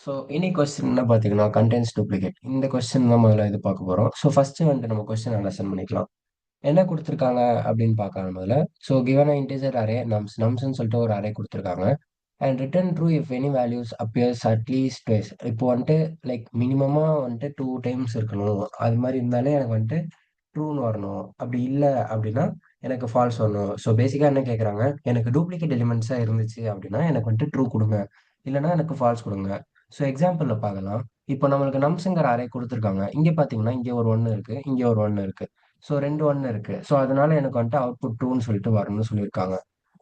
So இனி question என்ன பார்த்தீங்கன்னா கண்டென்ட்ஸ் டூப்ளிகேட் இந்த கொஸ்டின் தான் முதல்ல இது பார்க்க போகிறோம். ஸோ ஃபர்ஸ்ட் வந்துட்டு நம்ம கொஸ்டின் அண்டர்ஸ்டாண்ட் பண்ணிக்கலாம். என்ன கொடுத்துருக்காங்க அப்படின்னு பார்க்கலாம் முதல்ல. ஸோ கிவன் இன்டிஜர் அரே நம்ஸ்ன்னு சொல்லிட்டு ஒரு அரே கொடுத்துருக்காங்க. And return true if any values appears at least twice. இப்போ வந்துட்டு லைக் மினிமமா வந்துட்டு 2 டைம்ஸ் இருக்கணும். அது மாதிரி இருந்தாலே எனக்கு வந்துட்டு ட்ரூன்னு வரணும். அப்படி இல்லை அப்படின்னா எனக்கு ஃபால்ஸ் வரணும். ஸோ பேசிக்காக என்ன கேட்குறாங்க, எனக்கு டூப்ளிகேட் எலிமெண்ட்ஸாக இருந்துச்சு அப்படின்னா எனக்கு வந்துட்டு ட்ரூ கொடுங்க, இல்லைன்னா எனக்கு ஃபால்ஸ் கொடுங்க. ஸோ எக்ஸாம்பிளில் பார்க்கலாம். இப்போ நம்மளுக்கு நம்ஸுங்கிற அரே கொடுத்துருக்காங்க. இங்கே பார்த்தீங்கன்னா இங்கே ஒரு ஒன்று இருக்கு, இங்கே ஒரு ஒன்று இருக்கு. ஸோ 2 ஒன்று இருக்கு. ஸோ அதனால எனக்கு வந்துட்டு அவுட்புட் ட்ரூன்னு சொல்லிட்டு வரணும்னு சொல்லியிருக்காங்க.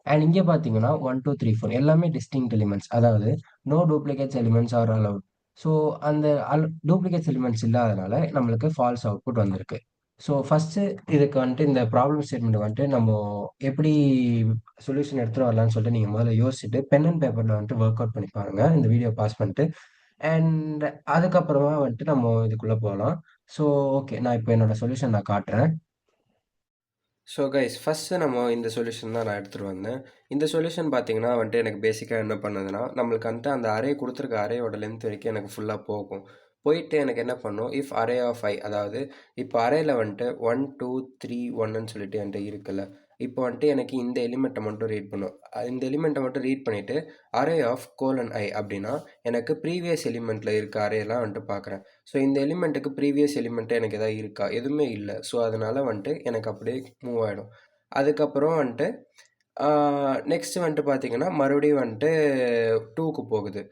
அண்ட் இங்கே பார்த்தீங்கன்னா 1 2 3 4 எல்லாமே டிஸ்டிங்க்ட் எலிமெண்ட்ஸ், அதாவது no duplicates elements are allowed. So அந்த டூப்ளிகேட்ஸ் எலிமெண்ட்ஸ் இல்லாதனால நம்மளுக்கு ஃபால்ஸ் அவுட்புட் வந்திருக்கு. ஸோ ஃபர்ஸ்ட் இதுக்கு வந்துட்டு இந்த ப்ராப்ளம் ஸ்டேட்மெண்ட் வந்துட்டு நம்ம எப்படி சொல்யூஷன் எடுத்துட்டு வரலாம்னு சொல்லிட்டு நீங்க முதல்ல யோசிச்சுட்டு பென் அண்ட் பேப்பர்ல வந்துட்டு ஒர்க் அவுட் பண்ணி பாருங்க இந்த வீடியோ பாஸ் பண்ணிட்டு. அண்ட் அதுக்கப்புறமா வந்துட்டு நம்ம இதுக்குள்ள போகலாம். ஸோ ஓகே, நான் இப்போ என்னோட சொல்யூஷன் நான் காட்டுறேன். ஸோ கைஸ், ஃபஸ்ட்டு நம்ம இந்த சொல்யூஷன் தான் நான் எடுத்துகிட்டு வந்தேன். இந்த சொல்யூஷன் பார்த்தீங்கன்னா வந்துட்டு எனக்கு பேசிக்காக என்ன பண்ணுதுன்னா, நம்மளுக்கு வந்துட்டு அந்த அரே கொடுத்துருக்க அரேயோட லென்த் வரைக்கும் எனக்கு ஃபுல்லாக போகும். போயிட்டு எனக்கு என்ன பண்ணும், இஃப் அரே ஆஃப் ஐ, அதாவது இப்போ அரேல வந்துட்டு 1 2 3 1ன்னு சொல்லிட்டு என்கிட்ட இருக்குல்ல. இப்போ வந்துட்டு எனக்கு இந்த எலிமெண்ட்டை மட்டும் ரீட் பண்ணும். இந்த எலிமெண்ட்டை மட்டும் ரீட் பண்ணிவிட்டு அரே ஆஃப் கோலன் ஐ அப்படின்னா எனக்கு ப்ரீவியஸ் எலிமெண்ட்டில் இருக்க அரேலாம் வந்துட்டு பார்க்குறேன். ஸோ இந்த எலிமெண்ட்டுக்கு ப்ரீவியஸ் எலிமெண்ட்டு எனக்கு எதாவது இருக்கா, எதுவுமே இல்லை. ஸோ அதனால் வந்துட்டு எனக்கு அப்படியே மூவ் ஆகிடும். அதுக்கப்புறம் வந்துட்டு நெக்ஸ்ட்டு வந்துட்டு பார்த்தீங்கன்னா மறுபடியும் வந்துட்டு 2க்கு போகுது.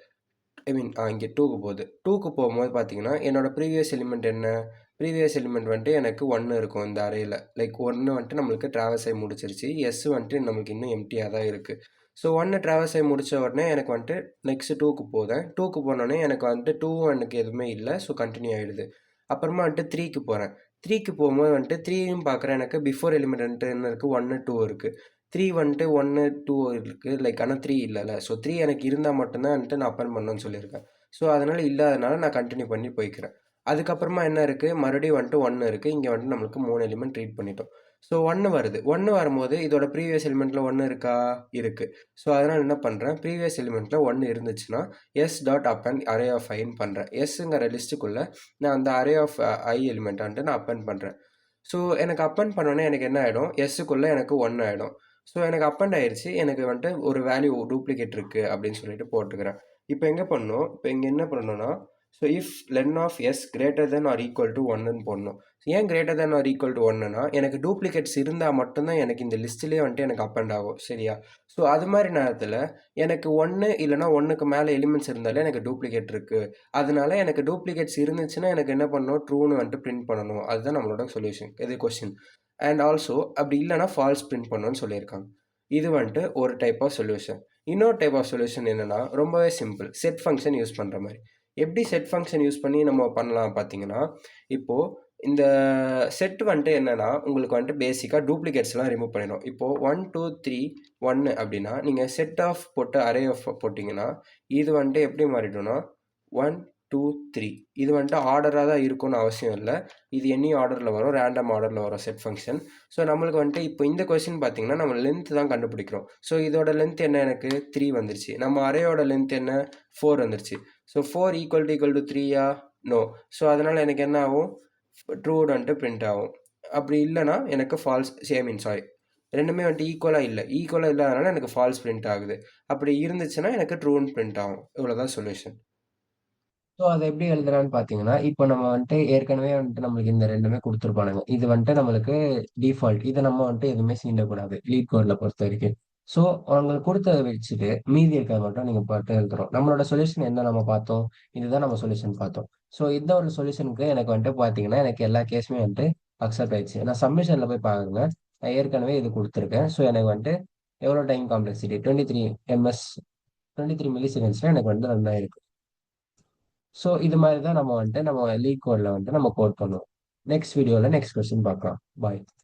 ஐ மீன் இங்கே 2க்கு போகுது. 2க்கு போகும்போது பார்த்தீங்கன்னா என்னோட ப்ரீவியஸ் எலிமெண்ட் என்ன, ப்ரீவியஸ் எலிமெண்ட் வந்துட்டு எனக்கு 1 இருக்கும் இந்த அரேயில். லைக் 1 வந்துட்டு நம்மளுக்கு ட்ராவல்ஸ் ஆகி முடிச்சிருச்சு. எஸ் வந்துட்டு நம்மளுக்கு இன்னும் எம்டியாக தான் இருக்குது. ஸோ 1 ட்ராவல்ஸ் ஆகி முடித்த உடனே எனக்கு வந்துட்டு நெக்ஸ்ட்டு 2க்கு போதேன். 2க்கு போனோடனே எனக்கு வந்துட்டு 2 எனக்கு எதுவுமே இல்லை. ஸோ கண்டினியூ ஆகிடுது. அப்புறமா வந்துட்டு 3க்கு போகிறேன். 3க்கு போகும்போது வந்துட்டு 3யும் பார்க்குறேன். எனக்கு பிஃபோர் எலிமெண்ட் வந்துட்டு என்ன இருக்குது, 1 2 இருக்குது. 3 வந்துட்டு 1 2 இருக்குது. லைக் ஆனால் 3 இல்லைல்ல. ஸோ 3 எனக்கு இருந்தால் மட்டும்தான் வந்துட்டு நான் அப்பன் பண்ணணும்னு சொல்லியிருக்கேன். ஸோ அதனால் இல்லாதனால நான் கண்டினியூ பண்ணி போய்க்கிறேன். அதுக்கப்புறமா என்ன இருக்குது, மறுபடியும் வந்துட்டு 1 இருக்குது. இங்கே வந்துட்டு நம்மளுக்கு 3 எலிமெண்ட் ரீட் பண்ணிட்டோம். ஸோ 1 வருது. 1 வரும்போது இதோட ப்ரீவியஸ் எலிமெண்ட்டில் 1 இருக்கா, இருக்குது. ஸோ அதனால் என்ன பண்ணுறேன், ப்ரீவியஸ் எலிமெண்ட்டில் 1 இருந்துச்சுன்னா எஸ் டாட் அப்பன் அரே ஆஃப் ஐன்னு பண்ணுறேன். எஸ்ஸுங்கிற லிஸ்ட்டுக்குள்ளே நான் அந்த அரே ஆஃப் ஐ எலிமெண்ட் வந்துட்டு நான் அப்பன் பண்ணுறேன். ஸோ எனக்கு அப்பன் பண்ணோன்னே எனக்கு என்ன ஆகிடும், எஸ்ஸுக்குள்ளே எனக்கு 1 ஆகிடும். ஸோ எனக்கு அப்பண்ட் ஆயிடுச்சு. எனக்கு வந்துட்டு ஒரு வேல்யூ டூப்ளிகேட் இருக்குது அப்படின்னு சொல்லிட்டு போட்டுக்கிறேன். இப்போ எங்கே பண்ணணும், இப்போ இங்கே என்ன பண்ணணும்னா, so if len of s greater than or equal to 1ன்னு போடணும். ஏன் greater than or equal to 1னா, எனக்கு டூப்ளிகேட்ஸ் இருந்தால் மட்டும்தான் எனக்கு இந்த லிஸ்ட்லேயே வந்துட்டு எனக்கு அப்பண்ட் ஆகும். சரியா? ஸோ அது மாதிரி நேரத்தில் எனக்கு 1 இல்லைனா 1க்கு மேலே எலிமெண்ட்ஸ் இருந்தாலே எனக்கு டூப்ளிகேட் இருக்குது. அதனால எனக்கு டூப்ளிகேட்ஸ் இருந்துச்சுன்னா எனக்கு என்ன பண்ணணும், ட்ரூன்னு வந்துட்டு பிரிண்ட் பண்ணணும். அதுதான் நம்மளோட சொல்யூஷன், இது கொஸ்டின். அண்ட் ஆல்சோ அப்படி இல்லைனா ஃபால்ஸ் பிரிண்ட் பண்ணணும்னு சொல்லியிருக்காங்க. இது வந்துட்டு ஒரு டைப் ஆஃப் சொல்யூஷன். இன்னொரு டைப் ஆஃப் சொல்யூஷன் என்னென்னா ரொம்பவே சிம்பிள், செட் ஃபங்க்ஷன் யூஸ் பண்ணுற மாதிரி. எப்படி செட் ஃபங்க்ஷன் யூஸ் பண்ணி நம்ம பண்ணலாம் பார்த்தீங்கன்னா, இப்போது இந்த செட் வந்துட்டு என்னென்னா உங்களுக்கு வந்துட்டு பேசிக்காக டூப்ளிகேட்ஸ்லாம் ரிமூவ் பண்ணிடும். இப்போது 1 2 3 1 அப்படின்னா நீங்கள் செட் ஆஃப் போட்டு அரே ஆஃப் போட்டிங்கன்னா இது வந்துட்டு எப்படி மாறிடும்னா 1 2 3 இது வந்துட்டு ஆர்டராக தான் இருக்கும்னு அவசியம் இல்லை. இது எனி ஆர்டரில் வரும், ரேண்டம் ஆர்டரில் வரும் செட் ஃபங்க்ஷன். ஸோ நம்மளுக்கு வந்துட்டு இப்போ இந்த கொஸ்டின் பார்த்தீங்கன்னா நம்ம லென்த் தான் கண்டுபிடிக்கிறோம். ஸோ இதோட லென்த் என்ன, எனக்கு 3 வந்துருச்சு. நம்ம அரேயோட லென்த் என்ன, 4 வந்துருச்சு. ஸோ 4 ஈக்குவல் டு 3யா, நோ. ஸோ அதனால் எனக்கு என்ன ஆகும், ட்ரூ வந்துட்டு பிரிண்ட் ஆகும். அப்படி இல்லைனா எனக்கு ஃபால்ஸ், சாரி, ரெண்டுமே வந்துட்டு ஈக்குவலாக இல்லாதனால எனக்கு ஃபால்ஸ் பிரிண்ட் ஆகுது. அப்படி இருந்துச்சுன்னா எனக்கு ட்ரூன்னு பிரிண்ட் ஆகும். இவ்வளோதான் சொல்யூஷன். ஸோ அதை எப்படி எழுதலாம்னு பார்த்தீங்கன்னா, இப்போ நம்ம வந்துட்டு ஏற்கனவே வந்துட்டு நம்மளுக்கு இந்த 2மே குடுத்துருப்பானுங்க. இது வந்துட்டு நம்மளுக்கு டிஃபால்ட். இத நம்ம வந்துட்டு எதுவுமே சீண்டக்கூடாது, லீட் கோட்ல பொறுத்தவரைக்கும். ஸோ அவங்களுக்கு குடுத்தத வச்சுட்டு, மீதி இருக்கிறத மட்டும் நீங்க பாட்டு எழுதணும். நம்மளோட சொல்யூஷன் என்ன நம்ம பார்த்தோம்? இதுதான் நம்ம சொல்யூஷன் பார்த்தோம். ஸோ இந்த ஒரு சொல்யூஷனுக்கு எனக்கு வந்துட்டு பார்த்தீங்கன்னா, எனக்கு எல்லா கேஸுமே வந்துட்டு அக்செப்ட் ஆயிடுச்சு. நான் சப்மிஷன்ல போய் பாருங்க. நான் ஏற்கனவே இது குடுத்துருக்கேன். ஸோ எனக்கு வந்துட்டு எவ்வளோ டைம் காம்ப்ளெக்சிட்டி 23 எம்எஸ் 23 மில்லி செகண்ட்ஸ்ல எனக்கு வந்து ரன் ஆயிருக்கு. ஸோ இது மாதிரி தான் நம்ம வந்துட்டு நம்ம லீக் கோட்ல வந்துட்டு நம்ம கோட் பண்ணுவோம். நெக்ஸ்ட் வீடியோல நெக்ஸ்ட் கொஸ்டின் பார்க்கலாம். பாய்.